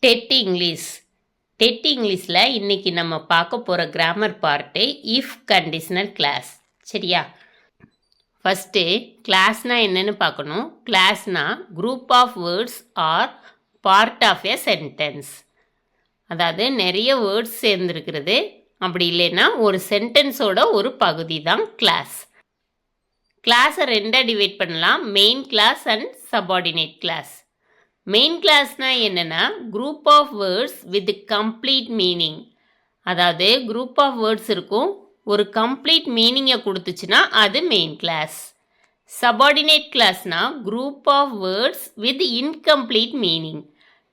Dead English. Dead இங்கிலீஷில் இன்றைக்கி நம்ம பார்க்க போகிற grammar part if conditional clause. சரியா? ஃபஸ்ட்டு கிளாஸ்னால் என்னென்னு பார்க்கணும். கிளாஸ்னால் group of words are part of a sentence. அதாவது நிறைய வேர்ட்ஸ் சேர்ந்துருக்கிறது. அப்படி இல்லைன்னா ஒரு சென்டென்ஸோட ஒரு பகுதி தான் கிளாஸ். கிளாஸை ரெண்டாக டிவைட் பண்ணலாம், main clause and subordinate clause. Main கிளாஸ்னால் என்னென்னா group of words with complete meaning. அதாவது குரூப் ஆஃப் வேர்ட்ஸ் இருக்கும், ஒரு கம்ப்ளீட் மீனிங்கை கொடுத்துச்சுன்னா அது மெயின் கிளாஸ். சபார்டினேட் கிளாஸ்னால் group of words with incomplete meaning.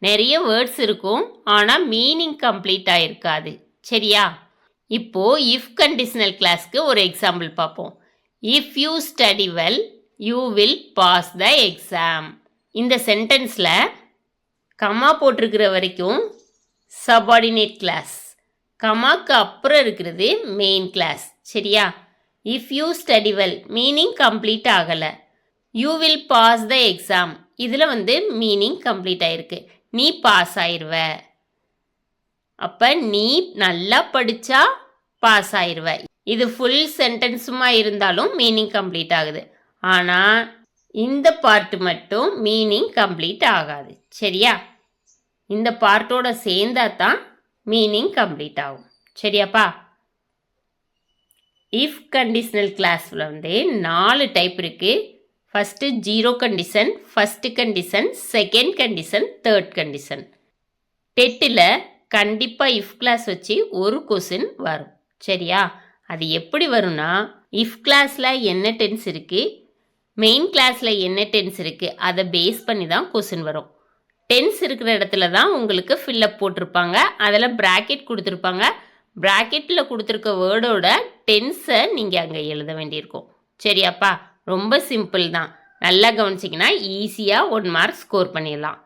நிறைய வேர்ட்ஸ் இருக்கும், ஆனால் மீனிங் கம்ப்ளீட்டாக இருக்காது. சரியா? இப்போது இஃப் கண்டிஷனல் கிளாஸ்க்கு ஒரு எக்ஸாம்பிள் பார்ப்போம். If you study well you will pass the exam. இந்த சென்டென்ஸில் கமா போட்டிருக்கிற வரைக்கும் சபார்டினேட் கிளாஸ், கமாக்கு அப்புறம் இருக்கிறது மெயின் கிளாஸ். சரியா? If you study well meaning complete ஆகலை. You will pass the exam, இதில் மீனிங் கம்ப்ளீட் ஆகிருக்கு, நீ பாஸ் ஆயிடுவ. அப்போ நீ நல்லா படித்தா பாஸ் ஆயிடுவ. இது ஃபுல் சென்டென்ஸுமா இருந்தாலும் மீனிங் கம்ப்ளீட் ஆகுது. ஆனால் இந்த பார்ட் மட்டும் மீனிங் கம்ப்ளீட் ஆகாது. சரியா? இந்த பார்ட்டோட சேர்ந்தா தான் மீனிங் கம்ப்ளீட் ஆகும். சரியாப்பா? இஃப் கண்டிஷனல் கிளாஸில் 4 டைப் இருக்குது. First zero condition, first condition, second condition, third condition. டெட்டில் கண்டிப்பாக இஃப் கிளாஸ் வச்சு ஒரு கொஸ்டின் வரும். சரியா? அது எப்படி வரும்னா, இஃப் கிளாஸில் என்ன டென்ஸ் இருக்குது, மெயின் கிளாஸில் என்ன டென்ஸ் இருக்குது, அதை பேஸ் பண்ணி தான் கொஸ்டின் வரும். டென்ஸ் இருக்கிற இடத்துல தான் உங்களுக்கு ஃபில்லப் போட்டிருப்பாங்க, அதில் ப்ராக்கெட் கொடுத்துருப்பாங்க. ப்ராக்கெட்டில் கொடுத்துருக்க வேர்டோட டென்ஸை நீங்கள் அங்கே எழுத வேண்டியிருக்கும். சரியாப்பா? ரொம்ப சிம்பிள் தான். நல்லா கவனிச்சிங்கன்னா ஈஸியாக 1 மார்க் ஸ்கோர் பண்ணிடலாம்.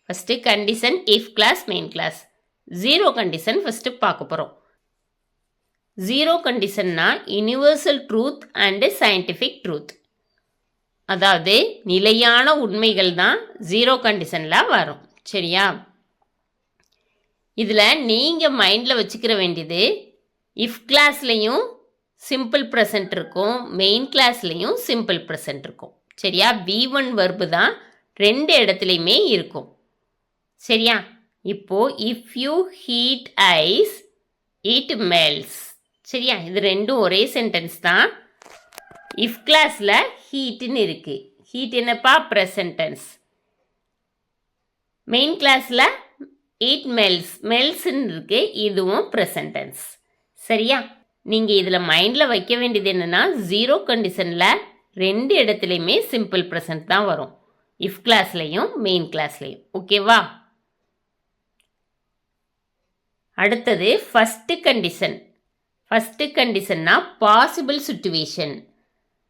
First condition if clause, main clause. Zero condition first பார்க்க போகிறோம். ஜீரோ கண்டிஷன்னா universal truth and scientific truth. அதாவது நிலையான உண்மைகள் தான் ஜீரோ கண்டிஷனில் வரும். சரியா? இதில் நீங்கள் மைண்டில் வச்சுக்கிற வேண்டியது, இஃப் கிளாஸ்லேயும் சிம்பிள் ப்ரெசன்ட் இருக்கும், மெயின் கிளாஸ்லேயும் சிம்பிள் ப்ரெசன்ட் இருக்கும். சரியா? V1 வர்பு தான் 2 இடத்துலையுமே இருக்கும். சரியா? இப்போது if you heat ice it melts. சரியா? இது ரெண்டும் ஒரே சென்டென்ஸ் தான். இஃப் கிளாஸில் ஹீட்டுன்னு இருக்குது. ஹீட் என்னப்பா? Present tense. மெயின் கிளாஸில் இட் மெல்ட்ஸ், மெல்ட்ஸ்ன்னு இருக்குது, இதுவும் ப்ரெசன்ட் டென்ஸ். சரியா? நீங்கள் இதில் மைண்டில் வைக்க வேண்டியது என்னென்னா, ஜீரோ கண்டிஷனில் 2 இடத்துலையுமே சிம்பிள் ப்ரெசன்ட் தான் வரும், இஃப் கிளாஸ்லையும் மெயின் கிளாஸ்லையும். ஓகேவா? அடுத்தது ஃபஸ்ட்டு கண்டிஷன். ஃபஸ்ட்டு கண்டிஷன்னா பாசிபிள் சுச்சுவேஷன்,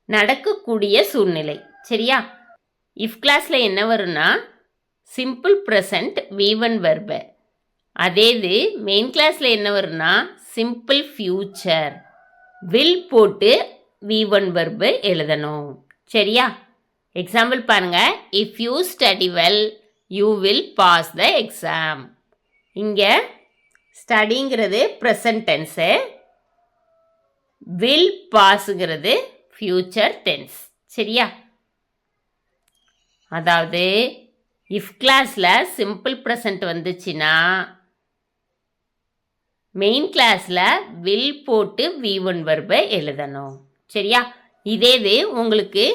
நடக்கக்கூடிய சூழ்நிலை. சரியா? இஃப் கிளாஸில் என்ன வரும்னா சிம்பிள் ப்ரெசன்ட் V1 வர்பு. அதே இது மெயின் கிளாஸில் என்ன வரும்னா சிம்பிள் ஃபியூச்சர். வில் போட்டு V1 வர்பு எழுதணும். சரியா? எக்ஸாம்பிள் பாருங்கள். If you study well you will pass the exam. இங்கே ஸ்டடிங்கிறது ப்ரெசன்ட் டென்ஸு, வில் பாஸுங்கிறது ஃபியூச்சர் டென்ஸ். சரியா? அதாவது இஃப் கிளாஸில் சிம்பிள் ப்ரெசன்ட் வந்துச்சுன்னா மெயின் கிளாஸில் வில் போட்டு V1 வர்பை எழுதணும். சரியா? இதே இது உங்களுக்கு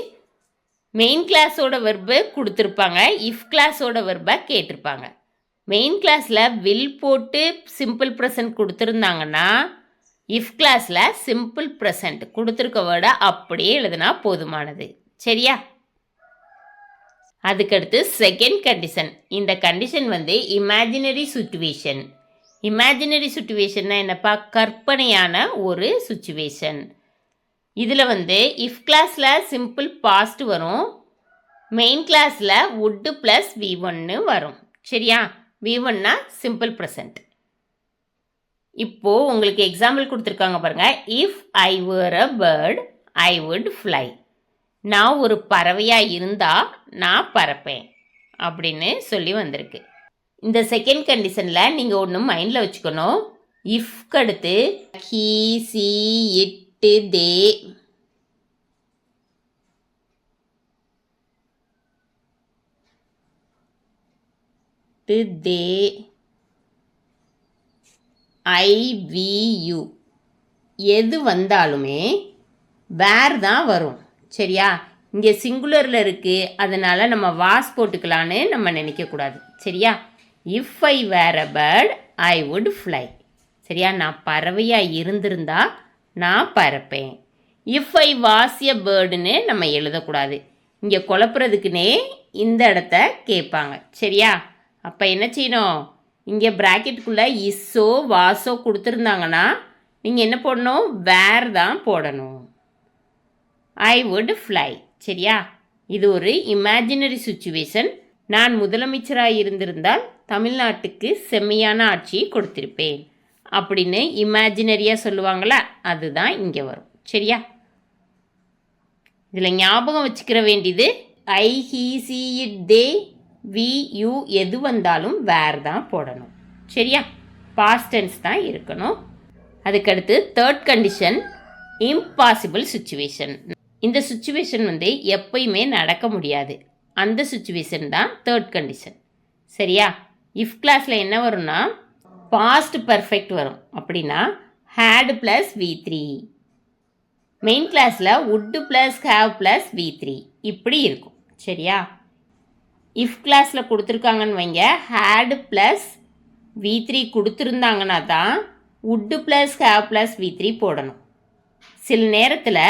மெயின் கிளாஸோட வர்பை கொடுத்துருப்பாங்க, இஃப் கிளாஸோட வர்பை கேட்டிருப்பாங்க. மெயின் கிளாஸில் வில் போட்டு சிம்பிள் ப்ரெசன்ட் கொடுத்துருந்தாங்கன்னா இஃப் கிளாஸில் சிம்பிள் ப்ரெசன்ட் கொடுத்துருக்க வேர்டை அப்படியே எழுதுனா போதுமானது. சரியா? அதுக்கடுத்து செகண்ட் கண்டிஷன். இந்த கண்டிஷன் இமேஜினரி சுச்சுவேஷன். இமேஜினரி சுச்சுவேஷன்னா என்னப்பா? கற்பனையான ஒரு சுச்சுவேஷன். இதில் இஃப் கிளாஸில் சிம்பிள் பாஸ்ட் வரும், மெயின் கிளாஸில் would ப்ளஸ் V1 வரும். சரியா? V1னா சிம்பிள் ப்ரெசன்ட். இப்போது உங்களுக்கு எக்ஸாம்பிள் கொடுத்துருக்காங்க பாருங்கள். If I were a bird I would fly. நான் ஒரு பறவையாக இருந்தால் நான் பறப்பேன் அப்படின்னு சொல்லி வந்திருக்கு. இந்த செகண்ட் கண்டிஷனில் நீங்கள் ஒன்று மைண்டில் வச்சுக்கணும். இஃப்க்கு அடுத்து ஹீ, சி, இட்டு, தே, தே, ஐ, வி, யூ எது வந்தாலுமே வேர் தான் வரும். சரியா? இங்கே சிங்குலரில் இருக்குது, அதனால் நம்ம வாஸ் போட்டுக்கலான்னு நம்ம நினைக்கக்கூடாது. சரியா? If I were a bird I would fly. சரியா? நான் பறவையாக இருந்திருந்தா நான் பறப்பேன். இஃப் ஐ வாஸ் எ பேர்டுன்னு நம்ம எழுதக்கூடாது. இங்கே குழப்புறதுக்குன்னே இந்த இடத்த கேட்பாங்க. சரியா? அப்போ என்ன செய்யணும்? இங்கே ப்ராக்கெட்டுக்குள்ளே இஸ்ஸோ வாஸோ கொடுத்துருந்தாங்கன்னா நீங்கள் என்ன போடணும்? வேர் தான் போடணும். ஐ வுட் ஃப்ளை. சரியா? இது ஒரு இமேஜினரி சுச்சுவேஷன். நான் முதலமைச்சராக இருந்திருந்தால் தமிழ்நாட்டுக்கு செம்மையான ஆட்சியை கொடுத்திருப்பேன் அப்படின்னு இமேஜினரியாக சொல்லுவாங்களா, அதுதான் இங்கே வரும். சரியா? இதில் ஞாபகம் வச்சுக்கிற வேண்டியது I, he, she, it, they, we, you எது வந்தாலும் வேர் தான் போடணும். சரியா? பாஸ்ட் டென்ஸ் தான் இருக்கணும். அதுக்கடுத்து தேர்ட் கண்டிஷன் இம்பாசிபிள் சுச்சுவேஷன். இந்த சுச்சுவேஷன் எப்பயுமே நடக்க முடியாது. அந்த சுச்சுவேஷன் தான் தேர்ட் கண்டிஷன். சரியா? இஃப் கிளாஸில் என்ன வரும்னா பாஸ்ட் பர்ஃபெக்ட் வரும். அப்படின்னா ஹேட் ப்ளஸ் V3. மெயின் கிளாஸில் would plus have plus V3 இப்படி இருக்கும். சரியா? இஃப் கிளாஸில் கொடுத்துருக்காங்கன்னு வைங்க, ஹேட் ப்ளஸ் V3 கொடுத்துருந்தாங்கன்னா தான் would plus have plus V3 போடணும். சில நேரத்தில்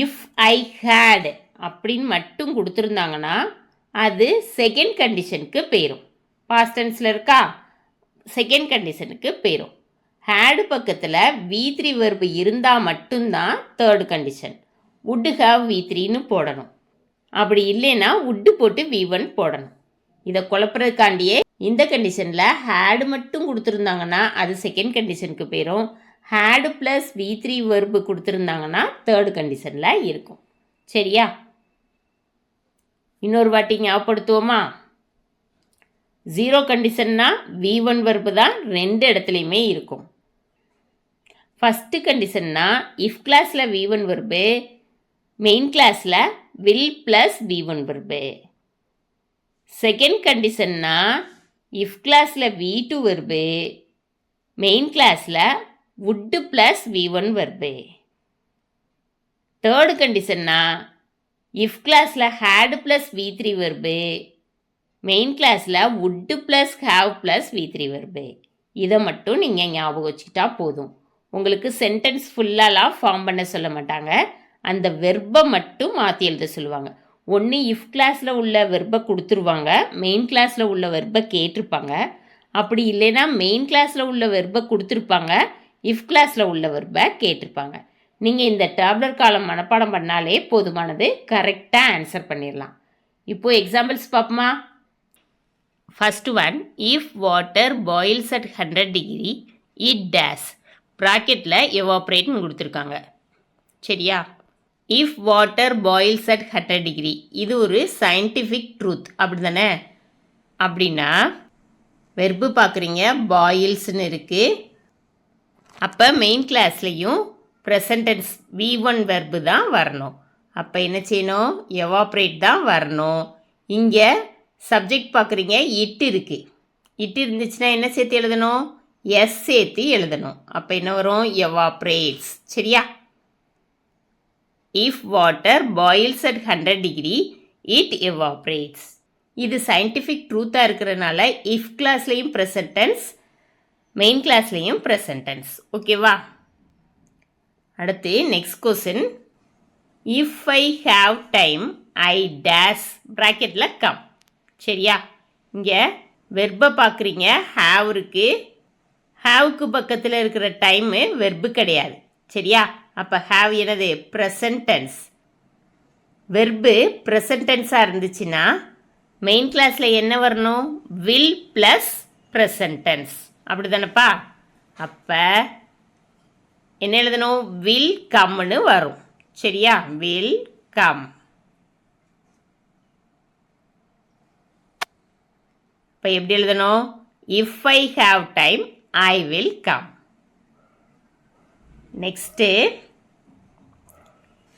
இஃப் ஐ ஹேட் அப்படின்னு மட்டும் கொடுத்துருந்தாங்கன்னா அது செகண்ட் கண்டிஷனுக்கு போயிடும். பாஸ்ட் டென்ஸில் இருக்கா, செகண்ட் கண்டிஷனுக்கு போயிடும். ஹேடு பக்கத்தில் V3 வெர்பு இருந்தால் மட்டும்தான் தேர்டு கண்டிஷன். would have V3ன்னு போடணும். அப்படி இல்லைன்னா would போட்டு V1 போடணும். இதை குழப்பறதுக்காண்டியே இந்த கண்டிஷனில் ஹேடு மட்டும் கொடுத்துருந்தாங்கன்னா அது செகண்ட் கண்டிஷனுக்கு போயிடும். ஹேடு ப்ளஸ் V3 வெர்பு கொடுத்துருந்தாங்கன்னா தேர்டு கண்டிஷனில் இருக்கும். சரியா? இன்னொரு வாட்டி ஞாபகப்படுத்துவோமா? ஜீரோ கண்டிஷன்னா V1 வெர்பு தான் ரெண்டு இடத்துலையுமே இருக்கும். ஃபஸ்ட்டு கண்டிஷன்னா இஃப் கிளாஸில் V1 வெர்பு, மெயின் கிளாஸில் will plus V1 verb. Second கண்டிஷன்னா இஃப் கிளாஸில் V2 வெர்பு, மெயின் கிளாஸில் would plus V1 verb. Third கண்டிஷன்னா இஃப் கிளாஸில் had plus V3 verb, main கிளாஸில் would plus have plus V3 verb. இதை மட்டும் நீங்கள் ஞாபகம் வச்சுக்கிட்டா போதும். உங்களுக்கு சென்டென்ஸ் ஃபுல்லாலாம் ஃபார்ம் பண்ண சொல்ல மாட்டாங்க, அந்த வெர்பை மட்டும் மாற்றி எழுத சொல்லுவாங்க. ஒன்று இஃப் கிளாஸில் உள்ள வெர்பை கொடுத்துருவாங்க, மெயின் கிளாஸில் உள்ள வெர்பை கேட்டிருப்பாங்க. அப்படி இல்லைன்னா மெயின் கிளாஸில் உள்ள வெர்பை கொடுத்துருப்பாங்க, இஃப் கிளாஸில் உள்ள வெர்பை கேட்டிருப்பாங்க. நீங்கள் இந்த டேப்லர் காலம் மனப்பாடம் பண்ணாலே போதுமானது, கரெக்டாக ஆன்சர் பண்ணிடலாம். இப்போது எக்ஸாம்பிள்ஸ் பார்ப்போமா? First one, if water boils at 100 degree it dash. ப்ராக்கெட்டில் எவாப்ரேட்னு கொடுத்துருக்காங்க. சரியா? If water boils at 100 degree இது ஒரு சயின்டிஃபிக் ட்ரூத், அப்படி தானே? அப்படின்னா வெர்பு பார்க்குறீங்க, பாயில்ஸ்னு இருக்குது. அப்போ மெயின் கிளாஸ்லேயும் ப்ரெசன்ட் டென்ஸ் V1 வெர்பு தான் வரணும். அப்போ என்ன செய்யணும்? எவாப்ரேட் தான் வரணும். இங்கே சப்ஜெக்ட் பார்க்குறீங்க, இட் இருக்குது. இட் இருந்துச்சுன்னா என்ன சேர்த்து எழுதணும்? எஸ் சேர்த்து எழுதணும். அப்போ என்ன வரும்? எவாப்ரேட்ஸ். சரியா? If water boils at 100 degree it evaporates. இது சயின்டிஃபிக் ட்ரூத்தாக இருக்கிறதுனால இஃப் கிளாஸ்லேயும் ப்ரெசன்ட் டென்ஸ், மெயின் கிளாஸ்லேயும் ப்ரெசன்ட் டென்ஸ். ஓகேவா? அடுத்து next question, if I have time I dash ப்ராக்கெட்டில் கம். சரியா? இங்கே வெர்பை பார்க்குறீங்க, ஹாவ் இருக்குது. ஹாவுக்கு பக்கத்தில் இருக்கிற டைமு வெர்பு கிடையாது. சரியா? அப்போ ஹாவ் என்னது? Present tense. வெர்பு ப்ரெசன்ட் டென்ஸாக இருந்துச்சுன்னா மெயின் கிளாஸில் என்ன வரணும்? Will plus present tense. அப்படி தானேப்பா? அப்போ என்ன எழுதணும்? வில் கம்னு வரும். சரியா? Will come. இப்போ எப்படி எழுதணும்? if I have time, I will come. Next,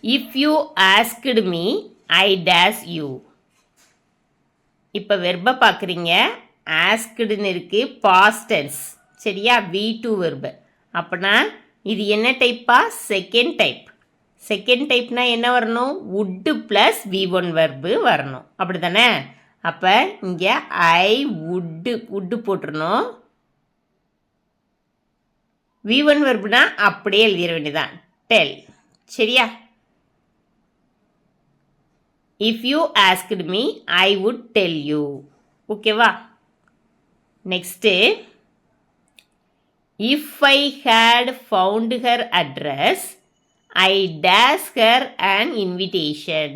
if you asked me, I dash you. இப்போ வெர்பை பார்க்குறீங்க. ஆஸ்க்டுன்னு இருக்குது, பாஸ்ட் டென்ஸ். சரியா? V2 verb. அப்படின்னா இது என்ன டைப்பா? Second type. செகண்ட் டைப்னா என்ன வரணும்? would ப்ளஸ் V1 வெர்பு வரணும். அப்படி தானே? அப்போ இங்கே ஐ would போட்டுருணும். V1 வெர்புனா அப்படியே எழுதிட வேண்டியதான். டெல். சரியா? If you asked me, I would tell you. ஓகேவா? Next, if I had found her address, I dash her an invitation.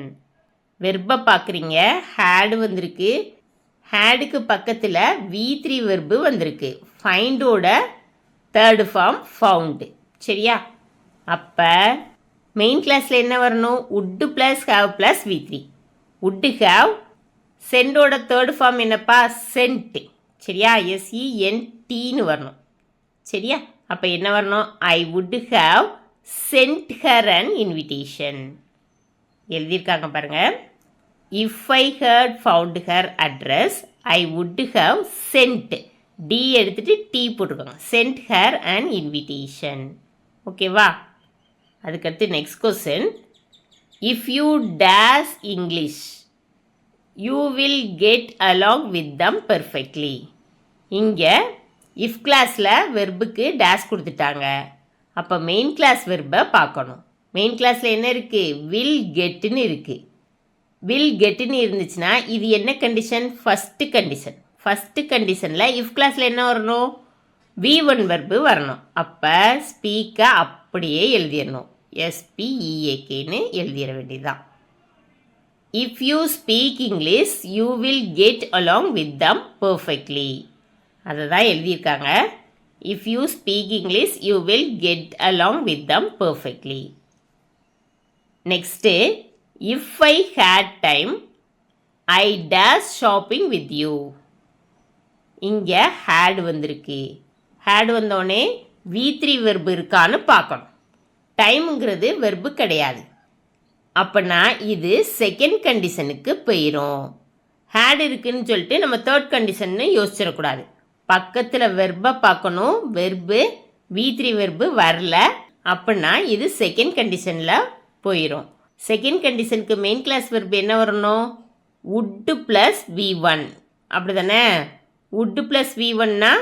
வெர்பை பார்க்குறீங்க. had வந்திருக்கு. hadக்கு பக்கத்தில் V3 வெர்பு வந்திருக்கு. ஃபைண்டோட தேர்டு ஃபார்ம் ஃபவுண்டு. சரியா? அப்போ மெயின் கிளாஸில் என்ன வரணும்? would ப்ளஸ் have ப்ளஸ் V3. would have. சென்டோட தேர்டு ஃபார்ம் என்னப்பா? சென்ட். சரியா? SENTன்னு வரணும். சரியா? அப்போ என்ன வரணும்? I would have sent her an invitation. எழுதியிருக்காங்க பாருங்க. If I had found her address, I would have sent. D எடுத்துட்டு T போட்டுருக்காங்க. Sent her an invitation. ஓகேவா? அதுக்கடுத்து next question. If you dash English, you will get along with them perfectly. இங்கே if கிளாஸில் வெர்புக்கு dash கொடுத்துட்டாங்க. அப்போ main clause வெர்பை பார்க்கணும். மெயின் கிளாஸில் என்ன இருக்குது? வில் கெட்டுன்னு இருக்குது. வில் கெட்டுன்னு இருந்துச்சுன்னா இது என்ன கண்டிஷன்? First condition. ஃபஸ்ட்டு கண்டிஷனில் இஃப் கிளாஸில் என்ன வரணும்? V1 வெர்பு வரணும். அப்போ ஸ்பீக்கை அப்படியே எழுதிடணும். SPEAKன்னு எழுதிட வேண்டியதுதான். If you speak English, you will get along with them perfectly. அதை தான் எழுதியிருக்காங்க. If you speak English, you will get along with them perfectly. Next, if I had time, I dash shopping with you. இங்கே had வந்திருக்கு. had வந்தோடனே V3 verb இருக்கான்னு பார்க்கணும். டைமுங்கிறது verb கிடையாது. அப்படின்னா இது செகண்ட் கண்டிஷனுக்கு போயிடும். had இருக்குன்னு சொல்லிட்டு நம்ம தேர்ட் கண்டிஷன்னு யோசிச்சிடக்கூடாது. பக்கத்தில் வெர்பை பார்க்கணும். வெர்பு V3 வெர்பு வரல அப்படின்னா இது செகண்ட் கண்டிஷனில் போயிடும். செகண்ட் கண்டிஷனுக்கு மெயின் கிளாஸ் வெர்பு என்ன வரணும்? would plus V1. அப்படி தானே? would ப்ளஸ் V1னா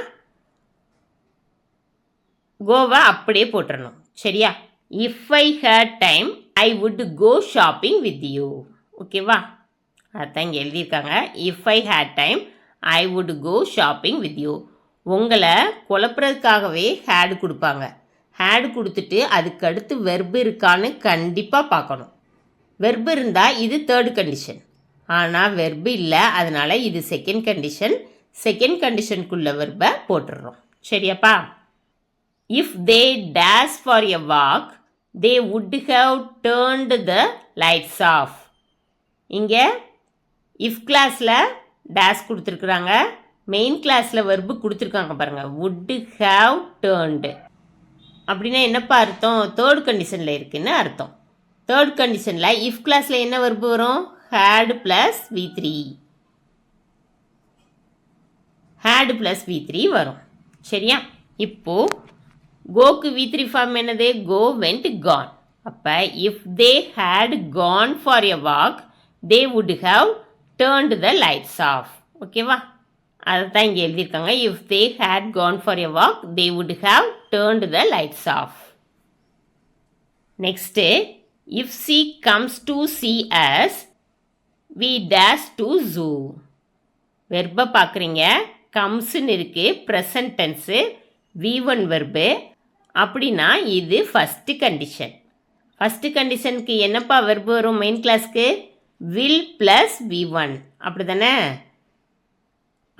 கோவா அப்படியே போட்டுறணும். சரியா? If I had time, I would go shopping with you. ஓகேவா? அதான் இங்கே எழுதியிருக்காங்க. If I had time, I would go shopping with you. உங்களை குழப்புறதுக்காகவே had கொடுப்பாங்க. had கொடுத்துட்டு அதுக்கடுத்து வெர்பு இருக்கான்னு கண்டிப்பாக பார்க்கணும். வெர்பு இருந்தால் இது தேர்டு கண்டிஷன். ஆனால் வெர்பு இல்லை, அதனால் இது செகண்ட் கண்டிஷன். செகண்ட் கண்டிஷனுக்குள்ள வெர்பை போட்டுடுறோம். சரியாப்பா? If they dash for a walk, they would have turned the lights off. இங்கே இஃப் கிளாஸில் டேஷ் கொடுத்துருக்குறாங்க. மெயின் கிளாஸில் வெர்பு கொடுத்துருக்காங்க பாருங்கள். would have turned அப்படின்னா என்னப்பா அர்த்தம்? தேர்ட் கண்டிஷனில் இருக்குன்னு அர்த்தம். தேர்ட் கண்டிஷனில் இஃப் கிளாஸில் என்ன வெர்பு வரும்? had plus V3. had plus V3 வரும். சரியா? இப்போது கோக்கு V3 ஃபார்ம் என்னது? go, went, gone. அப்போ if they had gone for a walk, they would have turned the lights off. ஓகேவா? அதை தான் இங்கே எழுதியிருக்காங்க. if they had gone for a walk, they would have turned the lights off. Next, if she comes to see us, we dash to zoo. வெர்பை பார்க்குறீங்க. கம்ஸ்ன்னு இருக்குது. Present tens. V1 verb. அப்படின்னா இது first condition. First கண்டிஷனுக்கு என்னப்பா verb வரும்? Main கிளாஸ்க்கு will plus V1. அப்படி தானே?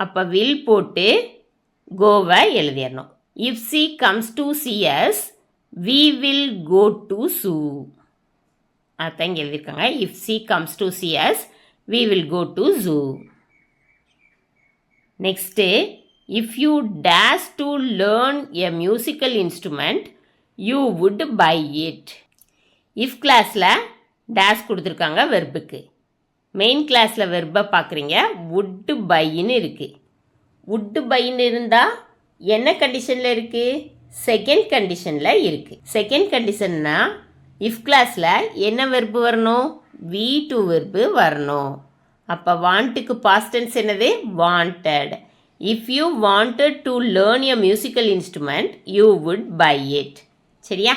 அப்போ வில் போட்டு கோவை எழுதிடணும். If she comes to see us, we will go to zoo. அதான் இங்கே எழுதியிருக்காங்க. If she comes to see us, we will go to zoo. Next, If you dash to learn a musical instrument, you would buy it. if கிளாஸில் dash கொடுத்துருக்காங்க வெர்புக்கு. Main கிளாஸில் வெர்பை பார்க்குறீங்க. would buyன்னு இருக்குது. would buyன்னு இருந்தால் என்ன கண்டிஷனில் இருக்குது? செகண்ட் கண்டிஷனில் இருக்குது. செகண்ட் கண்டிஷன்னா இஃப் கிளாஸில் என்ன வெர்பு வரணும்? V2 வெர்பு வரணும். அப்போ வாண்ட்டுக்கு பாஸ்ட் டென்ஸ் என்னது? Wanted. If you wanted to learn a musical instrument, you would buy it. சரியா?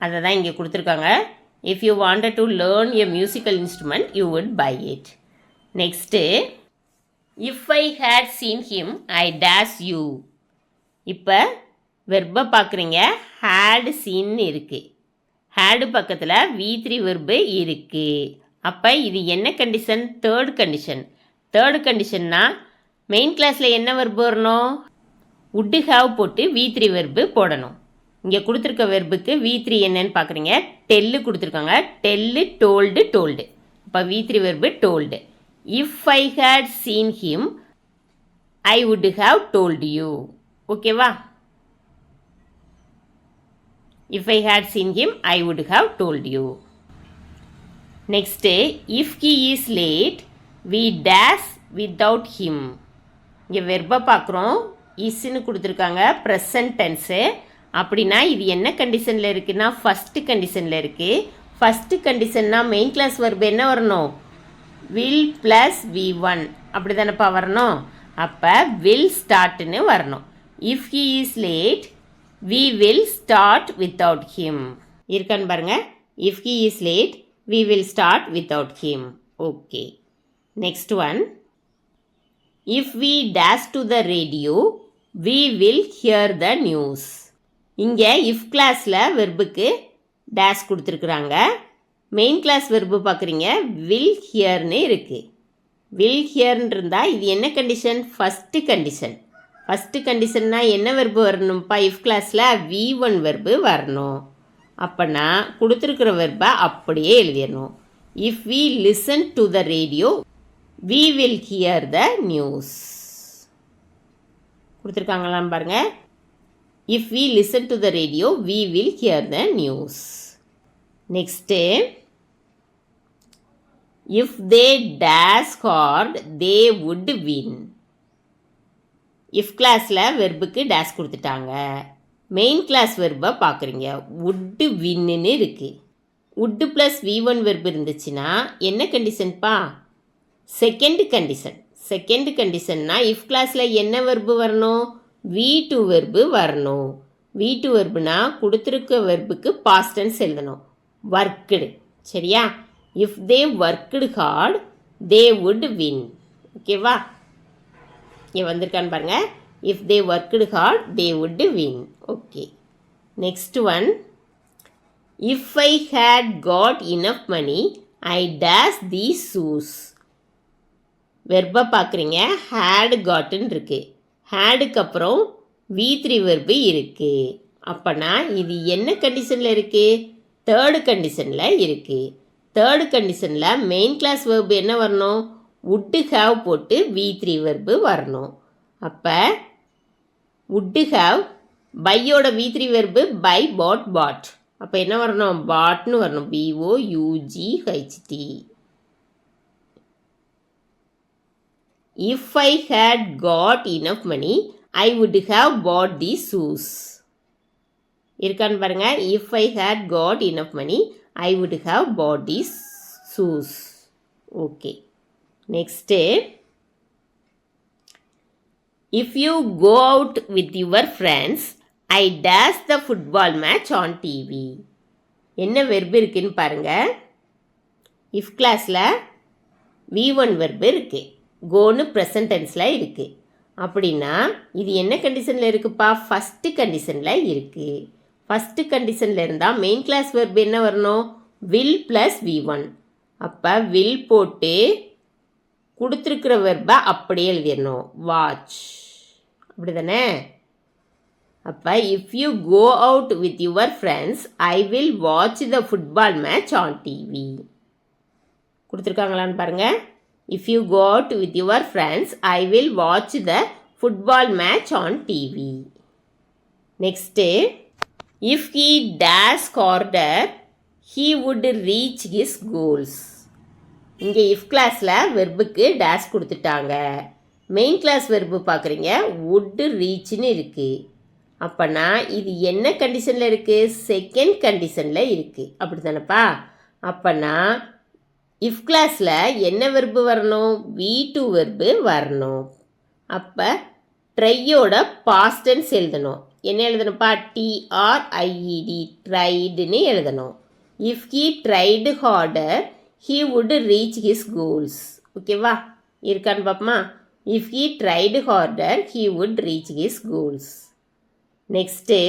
அதை தான் இங்கே கொடுத்துருக்காங்க. If you wanted to learn a musical instrument, you would buy it. Next, if I had seen him, I dash you. இப்போ வெர்பை பார்க்குறீங்க. had seen இருக்குது. had பக்கத்தில் V3 verb இருக்குது. அப்போ இது என்ன கண்டிஷன்? Third condition. தேர்ட் கண்டிஷன்னா மெயின் கிளாஸில் என்ன வெர்பு வரணும்? would have போட்டு V3 வெர்பு போடணும். இங்கே கொடுத்துருக்க வெர்புக்கு V3 என்னன்னு பார்க்குறீங்க. டெல்லு கொடுத்துருக்காங்க. Tell told told. அப்போ V3 verb told. If I had seen him I would have told you. ஓகேவா? If I had seen him I would have told you. Next if he is late we dash without him. இங்கே வெர்பை பார்க்குறோம். இஸ்ன்னு கொடுத்துருக்காங்க. Present tens. அப்படின்னா இது என்ன கண்டிஷனில் இருக்குன்னா first கண்டிஷனில் இருக்குது. ஃபஸ்ட்டு கண்டிஷன்னா மெயின் கிளாஸ் வெர்பு என்ன வரணும்? வில் ப்ளஸ் V1 அப்படி தானேப்பா வரணும். அப்போ வில் ஸ்டார்ட்னு வரணும். If he is late we will start without him. இருக்கான்னு பாருங்கள். if he is late we will start without him. Okay. Next one. If we dash to the radio, we will hear the news. இங்கே if கிளாஸில் வெர்புக்கு dash கொடுத்துருக்குறாங்க. Main clause verb பார்க்குறீங்க. Will ஹியர்னு இருக்குது. Will ஹியர்னு இருந்தால் இது என்ன கண்டிஷன்? First condition. ஃபஸ்ட்டு கண்டிஷன்னா என்ன வெர்பு வரணும்ப்பா? இஃப் கிளாஸில் V1 வெர்பு வரணும். அப்போனா கொடுத்துருக்குற வெர்பை அப்படியே எழுதிடணும். If we listen to the radio we will hear the news. கொடுத்துருக்காங்களாம் பாருங்க. If we listen to the radio we will hear the news. Next if they dash hard they would win. If கிளாஸில் வெர்புக்கு dash கொடுத்துட்டாங்க. Main clause வெர்பை பார்க்குறீங்க. Would வின்னு இருக்குது. Wood plus V1 verb இருந்துச்சுன்னா என்ன கண்டிஷன்ப்பா? Second condition. செகண்ட் கண்டிஷன்னா இஃப் கிளாஸில் என்ன வெர்பு வரணும்? V2 வெர்பு வரணும். V2 வெர்புனா கொடுத்துருக்க வெர்புக்கு பாஸ்ட் டென்ஸ் எழுதணும். ஒர்க்குடு. சரியா? If they worked hard they would win. ஓகேவா? இங்கே வந்திருக்கான்னு பாருங்கள். If they worked hard, they would win. Okay. Next one. If I had got enough money, I dash these shoes. வெர்பை பார்க்குறீங்க. had gotten இருக்கு. hadக்கு அப்புறம் V3 verb இருக்கு. அப்போனா இது என்ன கண்டிஷனில் இருக்குது? தேர்டு கண்டிஷனில் இருக்குது. தேர்டு கண்டிஷனில் மெயின் கிளாஸ் வெர்பு என்ன வரணும்? would have போட்டு V3 வெர்பு வரணும். அப்போ would have பையோட V3 வெர்பு பை பாட் பாட். அப்போ என்ன வரணும்? பாட்னு வரணும். BOUGHT. If I had got enough money, I would have bought these shoes. இருக்கான்னு பாருங்க. If I had got enough money, I would have bought these shoes. Okay. Next. If you go out with your friends, I dash the football match on TV. என்ன verb இருக்குன்னு பாருங்க. If கிளாஸில் V1 verb இருக்குது. கோன்னு present டென்ஸில் இருக்குது. அப்படின்னா இது என்ன கண்டிஷனில் இருக்குப்பா? ஃபஸ்ட்டு கண்டிஷனில் இருக்குது. ஃபஸ்ட்டு கண்டிஷனில் இருந்தால் மெயின் கிளாஸ் வெர்பு என்ன வரணும்? Will plus V1. அப்போ வில் போட்டு கொடுத்துருக்குற வெர்பை அப்படியே எழுதிடணும். வாட்ச். அப்படி தானே? அப்போ if you go out with your friends I will watch the football match on TV. கொடுத்துருக்காங்களான்னு பாருங்கள். If you go out with your friends I will watch the football match on TV. Next, if he dash harder, he would reach his goals. இங்கே if கிளாஸில் வெர்புக்கு dash கொடுத்துட்டாங்க. Main class verb பார்க்குறீங்க would reachன்னு இருக்குது. அப்போனா இது என்ன கண்டிஷனில் இருக்குது? செகண்ட் கண்டிஷனில் இருக்குது. அப்படி தானேப்பா? அப்போனா if கிளாஸில் என்ன வெர்பு வரணும்? V2 வெர்பு வரணும். அப்போ ட்ரையோட பாஸ்ட் டென்ஸ் எழுதணும். என்ன எழுதணும்ப்பா? TRIED ட்ரைடுன்னு எழுதணும். If he tried harder he would reach his goals. ஓகேவா? இருக்கான்னு பார்ப்போமா? If he tried harder he would reach his goals. Next,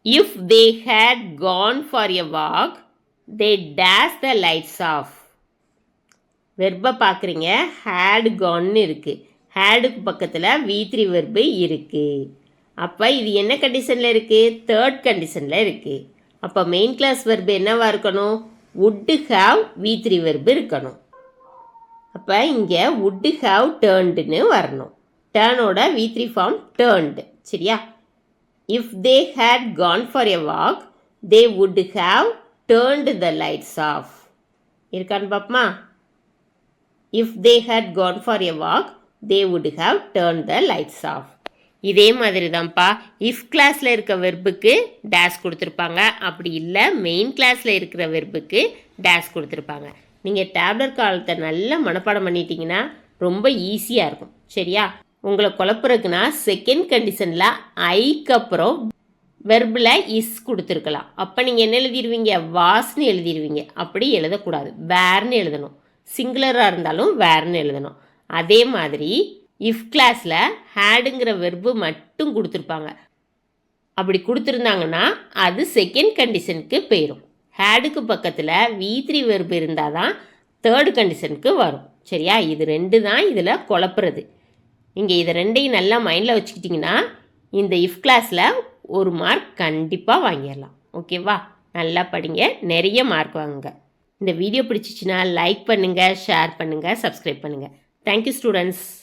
if they had gone for a walk they dash the lights off. வெர்பை பார்க்குறீங்க had கான்னு இருக்குது. ஹேடுக்கு பக்கத்தில் V3 verb இருக்குது. அப்போ இது என்ன கண்டிஷனில் இருக்குது? தேர்ட் கண்டிஷனில் இருக்குது. அப்போ மெயின் கிளாஸ் வெர்பு என்னவா இருக்கணும்? would have V3 வெர்பு இருக்கணும். அப்போ இங்கே would have turnedன்னு வரணும். டேர்னோட V3 ஃபார்ம் turned. சரியா? if they had gone for a walk they would have turned the lights off. இருக்கான்னு பார்ப்போமா? if they had gone for a walk they would have turned the lights off. இதே மாதிரி தான்ப்பா if கிளாஸில் இருக்க வெர்புக்கு dash கொடுத்துருப்பாங்க. அப்படி இல்லை மெயின் கிளாஸில் இருக்கிற வெர்புக்கு டேஷ் கொடுத்துருப்பாங்க. நீங்கள் டேப்லெட் காலத்தை நல்லா மனப்பாடம் பண்ணிட்டீங்கன்னா ரொம்ப ஈஸியாக இருக்கும். சரியா? உங்களை குழப்புறதுக்குன்னா செகண்ட் கண்டிஷனில் ஐக்கு அப்புறம் வெர்பில் இஸ் கொடுத்துருக்கலாம். அப்போ நீங்கள் என்ன எழுதிடுவீங்க? வாஸ்ன்னு எழுதிடுவீங்க. அப்படி எழுதக்கூடாது, வேர்னு எழுதணும். சிங்குலராக இருந்தாலும் வேர்னு எழுதணும். அதே மாதிரி இஃப் கிளாஸில் ஹேடுங்கிற வெர்பு மட்டும் கொடுத்துருப்பாங்க. அப்படி கொடுத்துருந்தாங்கன்னா அது செகண்ட் கண்டிஷனுக்கு போயிடும். ஹேடுக்கு பக்கத்தில் V3 வெர்பு இருந்தால் தான் தேர்டு கண்டிஷனுக்கு வரும். சரியா? இது ரெண்டு தான் இதில் குழப்புறது. இங்கே இதை ரெண்டையும் நல்லா மைண்டில் வச்சுக்கிட்டிங்கன்னா இந்த இஃப் கிளாஸில் ஒரு மார்க் கண்டிப்பாக வாங்கிடலாம். ஓகேவா? நல்லா படிங்க, நிறைய மார்க் வாங்குங்க. இந்த வீடியோ பிடிச்சிச்சின்னா லைக் பண்ணுங்கள், ஷேர் பண்ணுங்கள், சப்ஸ்கிரைப் பண்ணுங்கள். Thank you students.